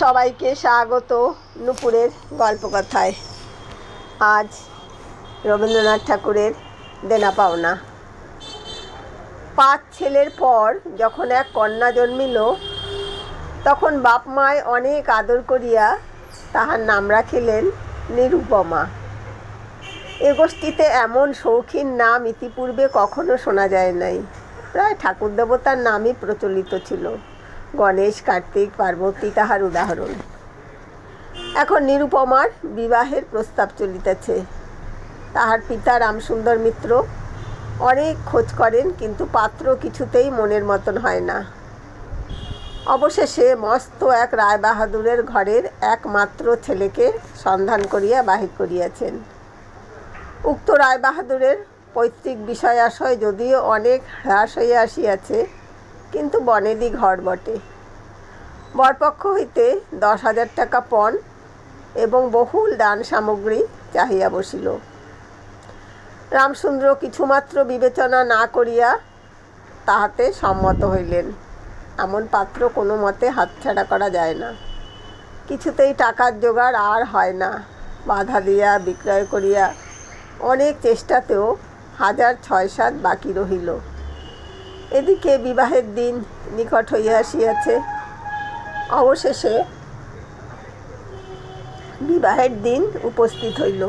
সবাইকে স্বাগত নুপুরের গল্পকথায়। আজ রবীন্দ্রনাথ ঠাকুরের দেনা পাওনা। 5 ছেলের পর যখন এক কন্যা জন্মিল, তখন বাপ মায় অনেক আদর করিয়া তাহার নাম রাখিলেন নিরুপমা। এ গোষ্ঠীতে এমন শৌখিন নাম ইতিপূর্বে কখনো শোনা যায় নাই। প্রায় ঠাকুর দেবতার নামই প্রচলিত ছিল। গণেশ, কার্তিক, পার্বতী তাহার উদাহরণ। এখন নিরুপমার বিবাহের প্রস্তাব চলিতেছে। তাহার পিতা রামসুন্দর মিত্র অনেক খোঁজ করেন, কিন্তু পাত্র কিছুতেই মনের মতন হয় না। অবশেষে মস্ত এক রায়বাহাদুরের ঘরের একমাত্র ছেলেকে সন্ধান করিয়া বাহির করিয়াছেন। উক্ত রায়বাহাদুরের পৈতৃক বিষয়াশয় যদিও অনেক হ্রাস হইয়া আসিয়াছে, কিন্তু বনেদি ঘর বটে। বরপক্ষ হইতে 10,000 টাকা পণ এবং বহুল দান সামগ্রী চাহিয়া বসিল। রামসুন্দর কিছুমাত্র বিবেচনা না করিয়া তাহাতে সম্মত হইলেন। এমন পাত্র কোনো মতে হাতছাড়া করা যায় না। কিছুতেই টাকার জোগাড় আর হয় না। বাধা দিয়া বিক্রয় করিয়া অনেক চেষ্টাতেও 6,7 বাকি রহিল। এদিকে বিবাহের দিন নিকট হইয়া আসিয়াছে। অবশেষে বিবাহের দিন উপস্থিত হইল।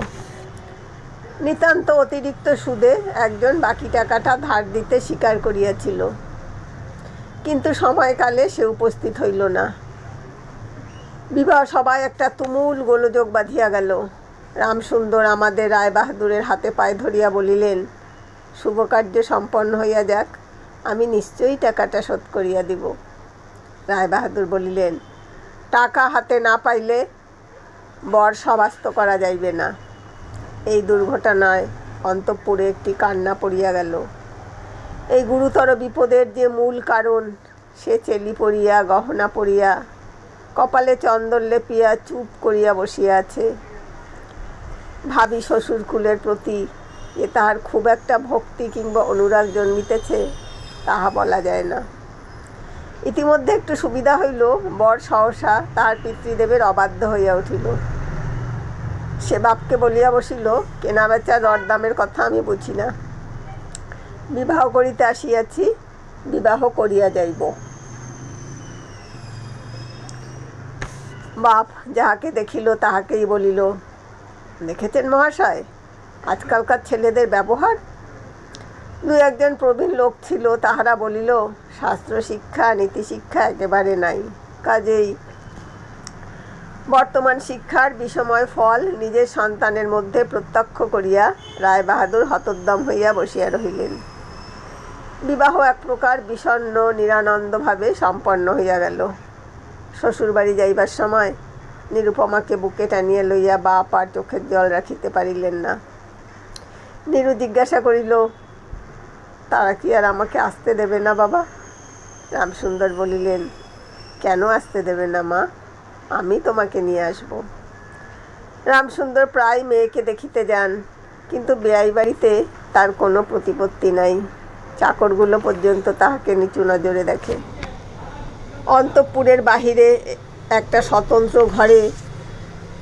নিতান্ত অতিরিক্ত সুদে একজন বাকি টাকাটা ধার দিতে স্বীকার করিয়াছিল, কিন্তু সময়কালে সে উপস্থিত হইল না। বিবাহ সবাই একটা তুমুল গোলযোগ বাঁধিয়া গেল। রামসুন্দর আমাদের রায়বাহাদুরের হাতে পায়ে ধরিয়া বলিলেন, শুভকার্য সম্পন্ন হইয়া যাক, আমি নিশ্চয়ই টাকাটা শোধ করিয়া দিব। রায়বাহাদুর বলিলেন, টাকা হাতে না পাইলে বর সবাস্ত করা যাইবে না। এই দুর্ঘটনায় অন্তঃপুরে একটি কান্না পড়িয়া গেল। এই গুরুতর বিপদের যে মূল কারণ, সে চেলি পড়িয়া, গহনা পড়িয়া, কপালে চন্দন লেপিয়া চুপ করিয়া বসিয়া আছে। ভাবি শ্বশুরকুলের প্রতি যে তাহার খুব একটা ভক্তি কিংবা অনুরাগ জন্মিতেছে, তাহা বলা যায় না। ইতিমধ্যে একটু সুবিধা হইল, বর সহসা তাহার পিতৃদেবের অবাধ্য হইয়া উঠিল। সে বাপকে বলিয়া বসিল, কেনা বেচার দরদামের কথা আমি বুঝি না। বিবাহ করিতে আসিয়াছি, বিবাহ করিয়া যাইব। বাপ যাহাকে দেখিল তাহাকেই বলিল, দেখেছেন মহাশয়, আজকালকার ছেলেদের ব্যবহার? 2-1 প্রবীণ লোক ছিল, তাহারা বলিল, শাস্ত্র শিক্ষা নীতিশিক্ষা একেবারে নাই। কাজেই বর্তমান শিক্ষার বিষময় ফল নিজের সন্তানের মধ্যে প্রত্যক্ষ করিয়া রায়বাহাদুর হতোদ্যম হইয়া বসিয়া রহিলেন। বিবাহ এক প্রকার বিষণ্ণ নিরানন্দভাবে সম্পন্ন হইয়া গেল। শ্বশুরবাড়ি যাইবার সময় নিরুপমাকে বুকে টানিয়া লইয়া বাপ আর চোখের জল রাখিতে পারিলেন না। নিরু জিজ্ঞাসা করিল, তারা কি আর আমাকে আসতে দেবে না বাবা? রামসুন্দর বলিলেন, কেন আসতে দেবে না মা? আমি তোমাকে নিয়ে আসব। রামসুন্দর প্রায় মেয়েকে দেখিতে যান, কিন্তু বেয়াই বাড়িতে তার কোনো প্রতিপত্তি নাই। চাকরগুলো পর্যন্ত তাহাকে নিচু নজরে দেখে। অন্তঃপুরের বাহিরে একটা স্বতন্ত্র ঘরে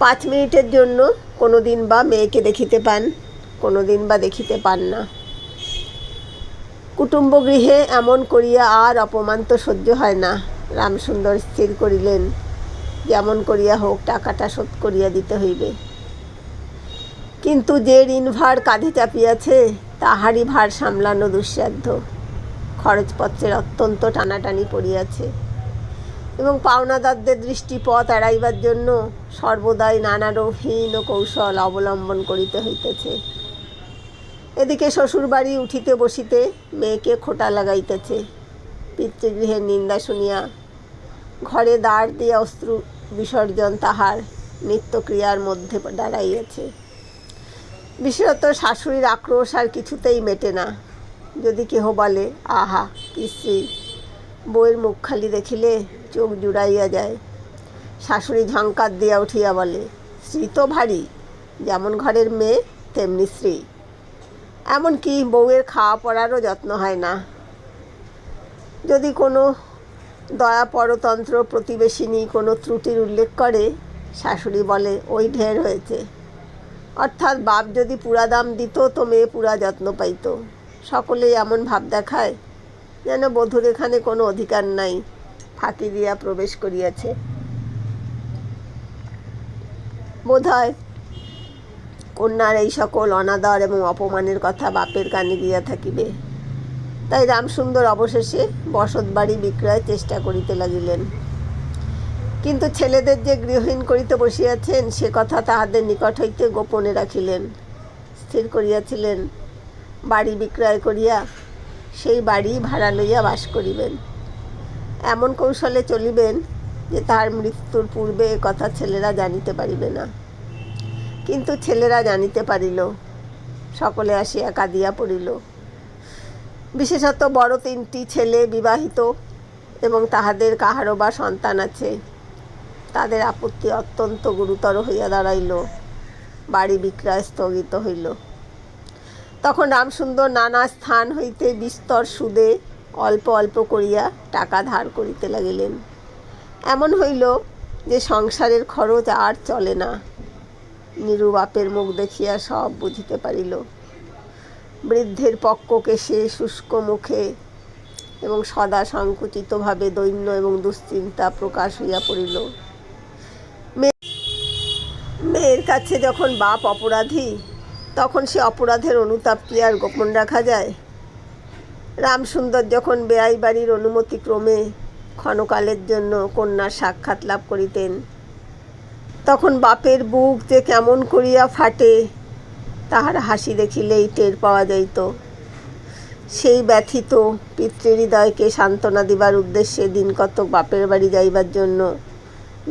5 মিনিটের জন্য কোনো দিন বা মেয়েকে দেখিতে পান, কোনো দিন বা দেখিতে পান না। কুটুম্ব গৃহে এমন করিয়া আর অপমান তো সহ্য হয় না। রামসুন্দর স্থির করিলেন, যেমন করিয়া হোক টাকাটা শোধ করিয়া দিতে হইবে। কিন্তু যে ঋণভার কাঁধে চাপিয়াছে, তাহারই ভার সামলানো দুঃসাধ্য। খরচপত্রের অত্যন্ত টানাটানি পড়িয়াছে এবং পাওনাদারদের দৃষ্টিপথ এড়াইবার জন্য সর্বদাই নানারূপ হীন ও কৌশল অবলম্বন করিতে হইতেছে। এদিকে শ্বশুরবাড়ি উঠিতে বসিতে মেয়েকে খোঁটা লাগাইতেছে। পিতৃগৃহের নিন্দা শুনিয়া ঘরে দ্বার দিয়া অশ্রু বিসর্জন তাহার নিত্যক্রিয়ার মধ্যে দাঁড়াইয়াছে। বিশেষত শাশুড়ির আক্রোশ আর কিছুতেই মেটে না। যদি কেহ বলে, আহা কি স্ত্রী, বউয়ের মুখখালি দেখিলে চোখ জুড়াইয়া যায়। শাশুড়ি ঝঙ্কার দিয়া উঠিয়া বলে, স্ত্রী তো ভারী, যেমন ঘরের মেয়ে তেমনি স্ত্রী। এমনকি বউয়ের খাওয়া পড়ারও যত্ন হয় না। যদি কোনো দয়া পরতন্ত্র প্রতিবেশিনী কোনো ত্রুটির উল্লেখ করে শাশুড়ি বলে, ওই ঢের হয়েছে। অর্থাৎ বাপ যদি পুরা দাম দিত তো মেয়ে পুরা যত্ন পাইত। সকলেই এমন ভাব দেখায় যেন বধূর এখানে কোনো অধিকার নাই, ফাঁকি দিয়া প্রবেশ করিয়াছে। বোধহয় কন্যার এই সকল অনাদর এবং অপমানের কথা বাপের কানে গিয়া থাকিবে। তাই রামসুন্দর অবশেষে বসত বাড়ি বিক্রয় চেষ্টা করিতে লাগিলেন। কিন্তু ছেলেদের যে গৃহহীন করিতে বসিয়াছেন সে কথা তাহাদের নিকট হইতে গোপনে রাখিলেন। স্থির করিয়াছিলেন বাড়ি বিক্রয় করিয়া সেই বাড়ি ভাড়া লইয়া বাস করিবেন। এমন কৌশলে চলিবেন যে তাহার মৃত্যুর পূর্বে এ কথা ছেলেরা জানিতে পারিবে না। কিন্তু ছেলেরা জানিতে পারিল। সকলে আসিয়া কাঁদিয়া পড়িল। বিশেষত বড় 3টি ছেলে বিবাহিত এবং তাহাদের কাহারও বা সন্তান আছে। তাদের আপত্তি অত্যন্ত গুরুতর হইয়া দাঁড়াইল। বাড়ি বিক্রয় স্থগিত হইল। তখন রামসুন্দর নানা স্থান হইতে বিস্তর সুদে অল্প অল্প করিয়া টাকা ধার করিতে লাগিলেন। এমন হইল যে সংসারের খরচ আর চলে না। নিরু বাপের মুখ দেখিয়া সব বুঝিতে পারিল। বৃদ্ধের পক্ক কেশে, শুষ্ক মুখে এবং সদা সংকুচিতভাবে দৈন্য এবং দুশ্চিন্তা প্রকাশ হইয়া পড়িল। মেয়ের কাছে যখন বাপ অপরাধী তখন সে অপরাধের অনুতাপ কি আর গোপন রাখা যায়? রামসুন্দর যখন বেয়াই বাড়ির অনুমতিক্রমে ক্ষণকালের জন্য কন্যার সাক্ষাৎ লাভ করিতেন তখন বাপের বুক যে কেমন করিয়া ফাটে তাহার হাসি দেখিলেই টের পাওয়া যাইত। সেই ব্যথিত পিতৃহৃদয়কে সান্ত্বনা দিবার উদ্দেশ্যে দিন কতক বাপের বাড়ি যাইবার জন্য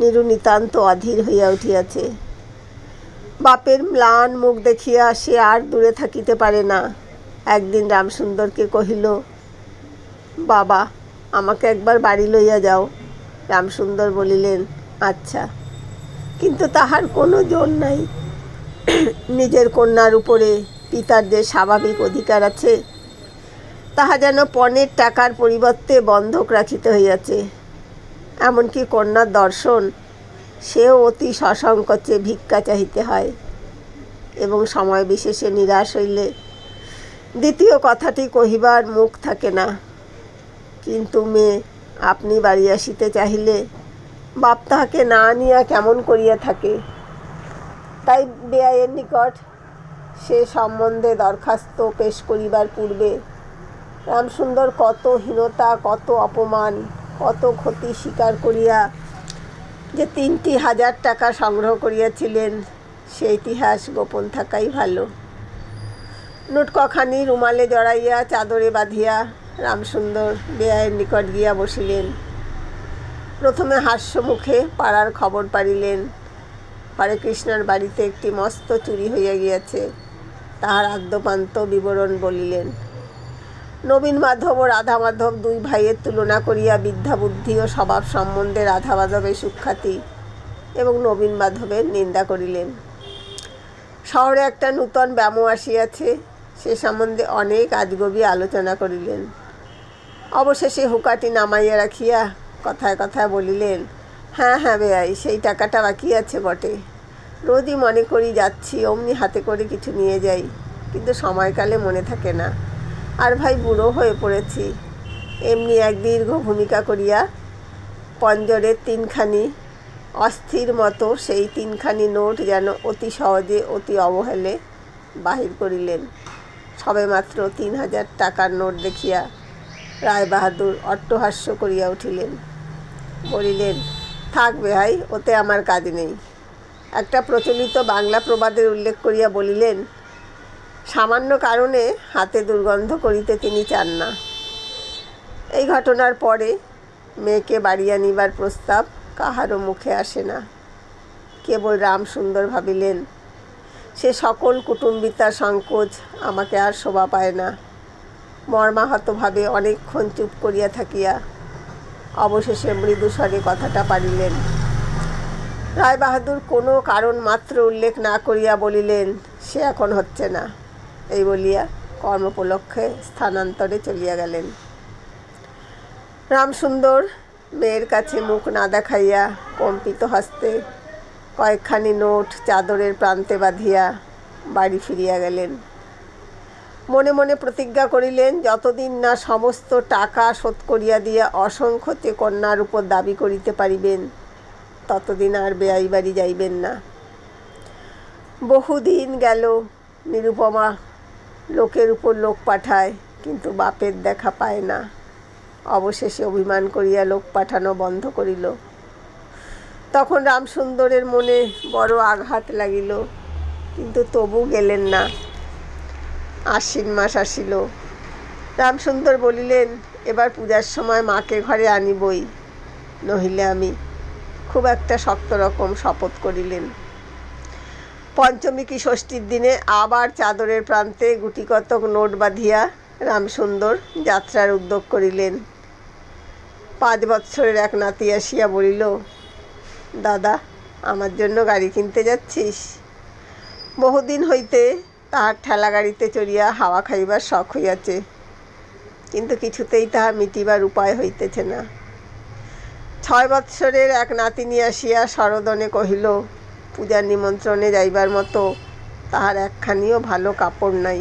নিরু নিতান্ত অধীর হইয়া উঠিয়াছে। বাপের ম্লান মুখ দেখিয়া সে আর দূরে থাকিতে পারে না। একদিন রামসুন্দরকে কহিল, বাবা, আমাকে একবার বাড়ি লইয়া যাও। রামসুন্দর বলিলেন, আচ্ছা। কিন্তু তাহার কোনো জোর নাই। নিজের কন্যার উপরে পিতার যে স্বাভাবিক অধিকার আছে তাহা যেন পণের টাকার পরিবর্তে বন্ধক রাখিতে হইয়াছে। এমনকি কন্যার দর্শন সেও অতি সসংকোচে ভিক্ষা চাহিতে হয় এবং সময় বিশেষে নিরাশ হইলে দ্বিতীয় কথাটি কহিবার মুখ থাকে না। কিন্তু মেয়ে আপনি বাড়ি আসিতে চাহিলে বাপ তাহাকে না আনিয়া কেমন করিয়া থাকে। তাই বেয়াইয়ের নিকট সে সম্বন্ধে দরখাস্ত পেশ করিবার পূর্বে রামসুন্দর কত হীনতা, কত অপমান, কত ক্ষতি স্বীকার করিয়া যে 3,000 টাকা সংগ্রহ করিয়াছিলেন সে ইতিহাস গোপন থাকাই ভালো। নোটকখানি রুমালে জড়াইয়া চাদরে বাঁধিয়া রামসুন্দর বেয়াইয়ের নিকট গিয়া বসিলেন। প্রথমে হাস্যমুখে পাড়ার খবর পাড়িলেন। হরেকৃষ্ণের বাড়িতে একটি মস্ত চুরি হইয়া গিয়াছে তাহার আদ্যপান্ত বিবরণ বলিলেন। নবীন মাধব ও রাধা মাধব 2 ভাইয়ের তুলনা করিয়া বিদ্যা বুদ্ধি ও স্বভাব সম্বন্ধে রাধা মাধবের সুখ্যাতি এবং নবীন মাধবের নিন্দা করিলেন। শহরে একটা নূতন ব্যামো আসিয়াছে সে সম্বন্ধে অনেক আজগবি আলোচনা করিলেন। অবশেষে হুকাটি নামাইয়া রাখিয়া কথায় কথায় বলিলেন, হ্যাঁ হ্যাঁ বেয়াই, সেই টাকাটা বাকি আছে বটে। রোজই মনে করি যাচ্ছি, অমনি হাতে করে কিছু নিয়ে যাই, কিন্তু সময়কালে মনে থাকে না। আর ভাই বুড়ো হয়ে পড়েছি। এমনি এক দীর্ঘ ভূমিকা করিয়া পঞ্জরের 3খানি অস্থির মতো সেই 3খানি নোট যেন অতি সহজে অতি অবহেলে বাহির করিলেন। সবে মাত্র 3,000 টাকার নোট দেখিয়া রায়বাহাদুর অট্টহাস্য করিয়া উঠিলেন। বলিলেন, থাক বেহাই, ওতে আমার কাজ নেই। একটা প্রচলিত বাংলা প্রবাদের উল্লেখ করিয়া বলিলেন, সামান্য কারণে হাতে দুর্গন্ধ করিতে তিনি চান না। এই ঘটনার পরে মেয়েকে বাড়ি আনিবার প্রস্তাব কাহারও মুখে আসে না। কেবল রামসুন্দর ভাবিলেন, সে সকল কুটুম্বিতার সংকোচ আমাকে আর শোভা পায় না। মর্মাহতভাবে অনেকক্ষণ চুপ করিয়া থাকিয়া অবশেষে মৃদুস্বরে কথাটা পারিলেন। রায়বাহাদুর কোনো কারণ মাত্র উল্লেখ না করিয়া বলিলেন, সে এখন হচ্ছে না। এই বলিয়া কর্মোপলক্ষে স্থানান্তরে চলিয়া গেলেন। রামসুন্দর মেয়ের কাছে মুখ না দেখাইয়া কম্পিত হস্তে কয়েকখানি নোট চাদরের প্রান্তে বাঁধিয়া বাড়ি ফিরিয়া গেলেন। মনে মনে প্রতিজ্ঞা করিলেন, যতদিন না সমস্ত টাকা শোধ করিয়া দিয়া অসংখ্যতে কন্যার উপর দাবি করিতে পারিবেন, ততদিন আর বেয়াই বাড়ি যাইবেন না। বহুদিন গেল, নিরুপমা লোকের উপর লোক পাঠায়, কিন্তু বাপের দেখা পায় না। অবশেষে অভিমান করিয়া লোক পাঠানো বন্ধ করিল। তখন রামসুন্দরের মনে বড় আঘাত লাগিল, কিন্তু তবু গেলেন না। আশ্বিন মাস আসিল। রামসুন্দর বলিলেন, এবার পূজার সময় মাকে ঘরে আনিবই, নহিলে আমি। খুব একটা শক্ত রকম শপথ করিলেন। পঞ্চমী কি ষষ্ঠীর দিনে আবার চাদরের প্রান্তে গুটিকতক নোট বাঁধিয়া রামসুন্দর যাত্রার উদ্যোগ করিলেন। 5 বৎসরের এক নাতি আসিয়া বলিল, দাদা, আমার জন্য গাড়ি কিনতে যাচ্ছিস? বহুদিন হইতে তাহার ঠেলা গাড়িতে চড়িয়া হাওয়া খাইবার শখ হইয়াছে, কিন্তু কিছুতেই তাহা মিটিবার উপায় হইতেছে না। 6 বৎসরের এক নাতিনী আসিয়া সরোদনে কহিল, পূজার নিমন্ত্রণে যাইবার মতো তাহার একখানিও ভালো কাপড় নাই।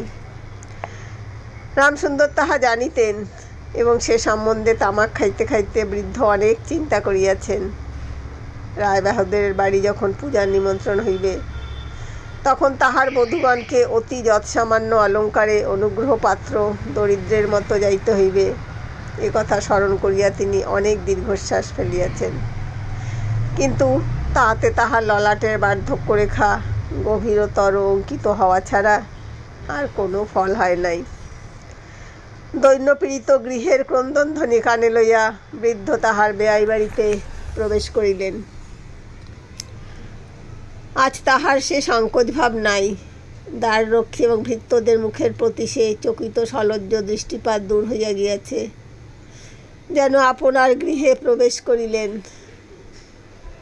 রামসুন্দর তাহা জানিতেন এবং সে সম্বন্ধে তামাক খাইতে খাইতে বৃদ্ধ অনেক চিন্তা করিয়াছেন। রায়বাহাদুরের বাড়ি যখন পূজার নিমন্ত্রণ হইবে, তখন তাহার বধূগণকে অতি যৎসামান্য অলঙ্কারে অনুগ্রহপাত্র দরিদ্রের মতো যাইতে হইবে, এ কথা স্মরণ করিয়া তিনি অনেক দীর্ঘশ্বাস ফেলিয়াছেন। কিন্তু তাহাতে তাহার ললাটের বার্ধক্যরেখা গভীরতর অঙ্কিত হওয়া ছাড়া আর কোনো ফল হয় নাই। দৈন্যপীড়িত গৃহের ক্রন্দনধ্বনি কানে লইয়া বৃদ্ধ তাহার বেয়াই বাড়িতে প্রবেশ করিলেন। আজ তাহার সে সংকোচ ভাব নাই। দ্বাররক্ষী এবং ভৃত্যদের মুখের প্রতি সে চকিত সলজ্জ দৃষ্টিপাত দূর হইয়া গিয়াছে, যেন আপনার গৃহে প্রবেশ করিলেন।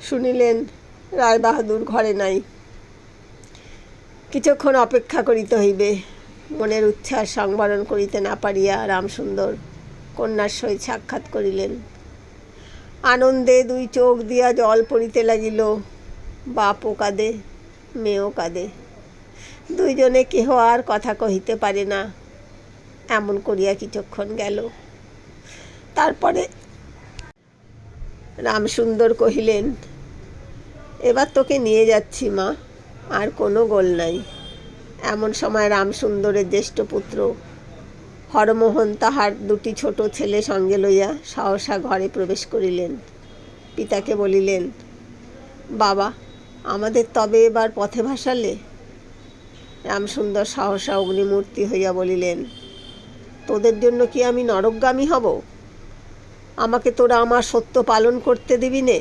শুনিলেন রায়বাহাদুর ঘরে নাই। কিছুক্ষণ অপেক্ষা করিতে হইবে। মনের উচ্ছ্বাস সংবরণ করিতে না পারিয়া রামসুন্দর কন্যার সহিত সাক্ষাৎ করিলেন। আনন্দে 2 চোখ দিয়া জল পড়িতে লাগিল। বাপও কাঁদে, মেয়েও কাঁদে। 2 জনে কেহ আর কথা কহিতে পারে না। এমন করিয়া কিছুক্ষণ গেল। তারপরে রামসুন্দর কহিলেন, এবার তোকে নিয়ে যাচ্ছি মা, আর কোনো গোল নাই। এমন সময় রামসুন্দরের জ্যেষ্ঠ পুত্র হরমোহন তাহার 2টি ছোট ছেলে সঙ্গে লইয়া সহসা ঘরে প্রবেশ করিলেন। পিতাকে বলিলেন, বাবা, আমাদের তবে এবার পথে ভাসালে? রামসুন্দর সহসা অগ্নিমূর্তি হইয়া বলিলেন, তোদের জন্য কি আমি নরকগামী হব? আমাকে তোরা আমার সত্য পালন করতে দিবি নে?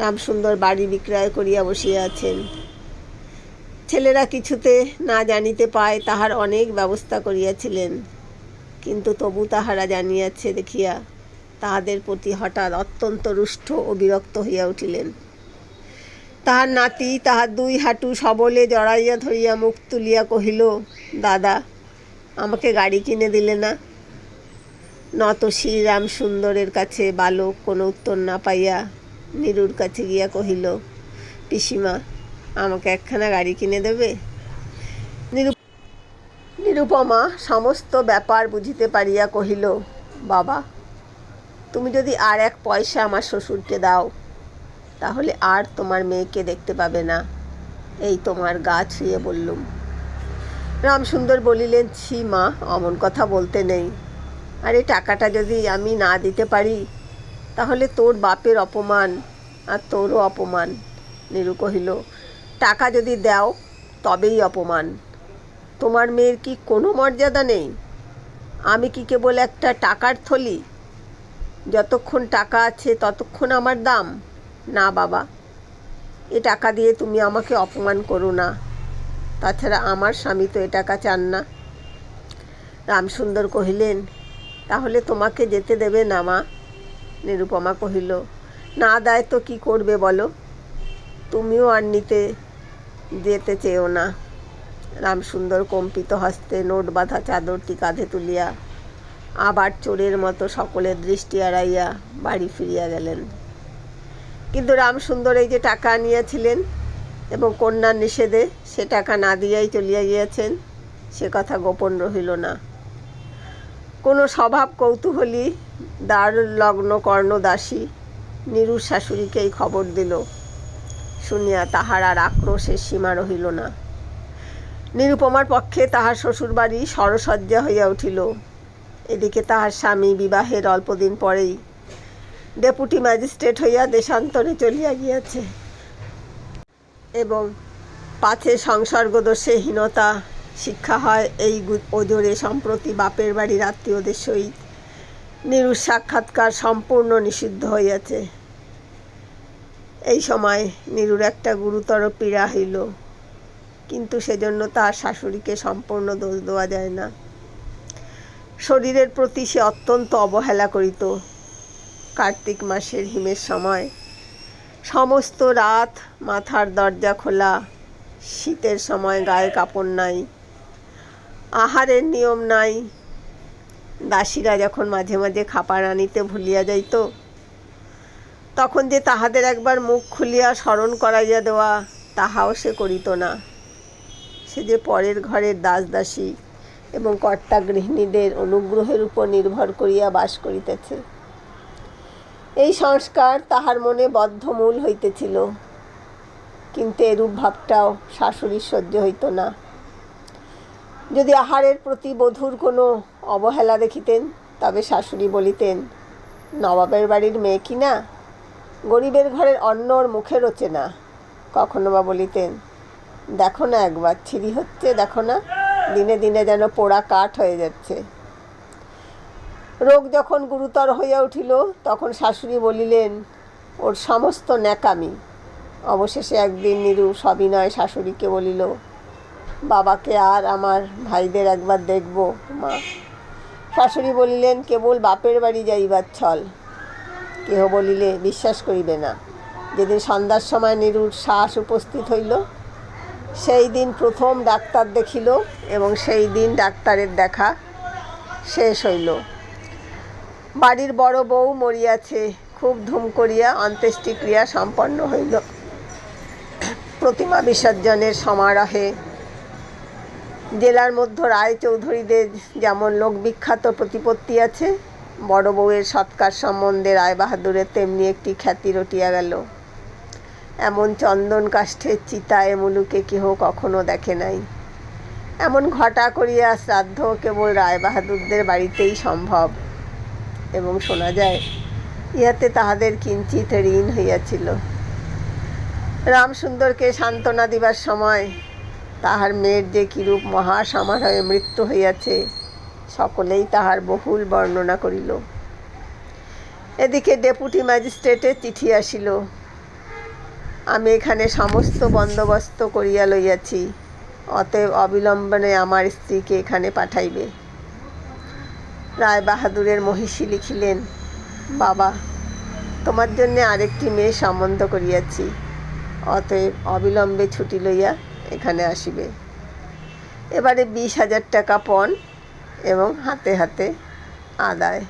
রামসুন্দর বাড়ি বিক্রয় করিয়া বসিয়া আছেন। ছেলেরা কিছুতে না জানিতে পায় তাহার অনেক ব্যবস্থা করিয়াছিলেন, কিন্তু তবু তাহারা জানিয়াছে দেখিয়া তাহাদের প্রতি হঠাৎ অত্যন্ত রুষ্ট ও বিরক্ত হইয়া উঠিলেন। তাহার নাতি তাহার 2 হাঁটু সবলে জড়াইয়া ধরিয়া মুখ তুলিয়া কহিল, দাদা, আমাকে গাড়ি কিনে দিলে না? নত শ্রীরামসুন্দরের কাছে বালক কোনো উত্তর না পাইয়া নীরুর কাছে গিয়া কহিল, পিসিমা, আমাকে একখানা গাড়ি কিনে দেবে? নিরুপমা সমস্ত ব্যাপার বুঝিতে পারিয়া কহিল, বাবা, তুমি যদি আর 1 পয়সা আমার শ্বশুরকে দাও, তাহলে আর তোমার মেয়েকে দেখতে পাবে না, এই তোমার গা ছুঁয়ে বললুম। রামসুন্দর বলিলেন, ছি মা, অমন কথা বলতে নেই। আরে টাকাটা যদি আমি না দিতে পারি, তাহলে তোর বাপের অপমান আর তোরও অপমান। নীরু কহিল, টাকা যদি দাও তবেই অপমান। তোমার মেয়ের কি কোনো মর্যাদা নেই? আমি কি কেবল একটা টাকার থলি? যতক্ষণ টাকা আছে ততক্ষণ আমার দাম? না বাবা, এ টাকা দিয়ে তুমি আমাকে অপমান করো না। তাছাড়া আমার স্বামী তো এ টাকা চান না। রামসুন্দর কহিলেন, তাহলে তোমাকে যেতে দেবে না মা? নিরুপমা কহিল, না দেয় তো কি করবে বলো? তুমিও আর নিতে যেতে চেও না। রামসুন্দর কম্পিত হস্তে নোট বাঁধা চাদরটি কাঁধে তুলিয়া আবার চোরের মতো সকলের দৃষ্টি এড়াইয়া বাড়ি ফিরিয়া গেলেন। কিন্তু রামসুন্দর এই যে টাকা আনিয়াছিলেন এবং কন্যার নিষেধে সে টাকা না দিয়াই চলিয়া গিয়াছেন, সে কথা গোপন রহিল না। কোনো স্বভাব কৌতূহলী দ্বারলগ্ন কর্ণদাসী নীরুর শাশুড়িকে এই খবর দিল। শুনিয়া তাহার আর আক্রোশের সীমা রহিল না। নিরুপমার পক্ষে তাহার শ্বশুরবাড়ি সরসজ্জা হইয়া উঠিল। এদিকে তাহার স্বামী বিবাহের অল্পদিন পরেই ডেপুটি ম্যাজিস্ট্রেট হইয়া দেশান্তরে চলিয়া গিয়াছে এবং পাছে সংসর্গদোষে হীনতা শিক্ষা হয় এই ওজোরে সম্প্রতি বাপের বাড়ির আত্মীয়দের সহিত নীরুর সাক্ষাৎকার সম্পূর্ণ নিষিদ্ধ হইয়াছে। এই সময় নীরুর একটা গুরুতর পীড়া হইল, কিন্তু সেজন্য তার শাশুড়িকে সম্পূর্ণ দোষ দেওয়া যায় না। শরীরের প্রতি সে অত্যন্ত অবহেলা করিত। কার্তিক মাসের হিমের সময় সমস্ত রাত মাথার দরজা খোলা, শীতের সময় গায়ে কাপড় নাই, আহারের নিয়ম নাই। দাসীরা যখন মাঝে মাঝে খাবার আনিতে ভুলিয়া যাইত, তখন যে তাহাদের একবার মুখ খুলিয়া স্মরণ করাইয়া দেওয়া, তাহাও সে করিত না। সে যে পরের ঘরের দাসদাসী এবং কর্তা গৃহিণীদের অনুগ্রহের উপর নির্ভর করিয়া বাস করিতেছে, এই সংস্কার তাহার মনে বদ্ধমূল হইতেছিল। কিন্তু এরূপ ভাবটাও শাশুড়ির সহ্য হইত না। যদি আহারের প্রতি বধূর কোনো অবহেলা দেখিতেন, তবে শাশুড়ি বলিতেন, নবাবের বাড়ির মেয়ে কি না, গরিবের ঘরের অন্ন ওর মুখে রোচে না। কখনো বা বলিতেন, দেখো না একবার ছিরি হচ্ছে, দেখো না, দিনে দিনে যেন পোড়া কাঠ হয়ে যাচ্ছে। রোগ যখন গুরুতর হইয়া উঠিল, তখন শাশুড়ি বলিলেন, ওর সমস্ত ন্যাকামি। অবশেষে একদিন নীরু সবিনয় শাশুড়িকে বলিল, বাবাকে আর আমার ভাইদের একবার দেখব মা। শাশুড়ি বলিলেন, কেবল বাপের বাড়ি যাইবার ছল। কেহ বলিলে বিশ্বাস করিবে না। যেদিন সন্ধ্যার সময় নীরুর শ্বাস উপস্থিত হইল, সেই দিন প্রথম ডাক্তার দেখিল এবং সেই দিন ডাক্তারের দেখা শেষ হইল। বাড়ির বড় বউ মরিয়াছে। খুব ধুম করিয়া অন্ত্যেষ্টিক্রিয়া সম্পন্ন হইল। প্রতিমা বিসর্জনের সমারোহে জেলার মধ্যে রায়চৌধুরীদের যেমন লোকবিখ্যাত প্রতিপত্তি আছে, বড় বউয়ের সৎকার সম্বন্ধে রায়বাহাদুরের তেমনি একটি খ্যাতি রটিয়া গেল। এমন চন্দন কাষ্ঠের চিতা এ মুলুকে কেহ কখনো দেখে নাই। এমন ঘটা করিয়া শ্রাদ্ধ কেবল রায়বাহাদুরদের বাড়িতেই সম্ভব, এবং শোনা যায় ইহাতে তাহাদের কিঞ্চিত ঋণ হইয়াছিল। রামসুন্দরকে সান্ত্বনা দিবার সময় তাহার মেয়ের যে কিরূপ মহাসমারোহে মৃত্যু হইয়াছে, সকলেই তাহার বহুল বর্ণনা করিল। এদিকে ডেপুটি ম্যাজিস্ট্রেটের চিঠি আসিল, আমি এখানে সমস্ত বন্দোবস্ত করিয়া লইয়াছি, অতএব অবিলম্বনে আমার স্ত্রীকে এখানে পাঠাইবে। রায়বাহাদুরের মহিষী লিখিলেন, বাবা, তোমার জন্যে আরেকটি মেয়ে সম্বন্ধ করিয়াছি, অতএব অবিলম্বে ছুটি লইয়া এখানে আসিবে। এবারে 20,000 টাকা পণ এবং হাতে হাতে আদায়।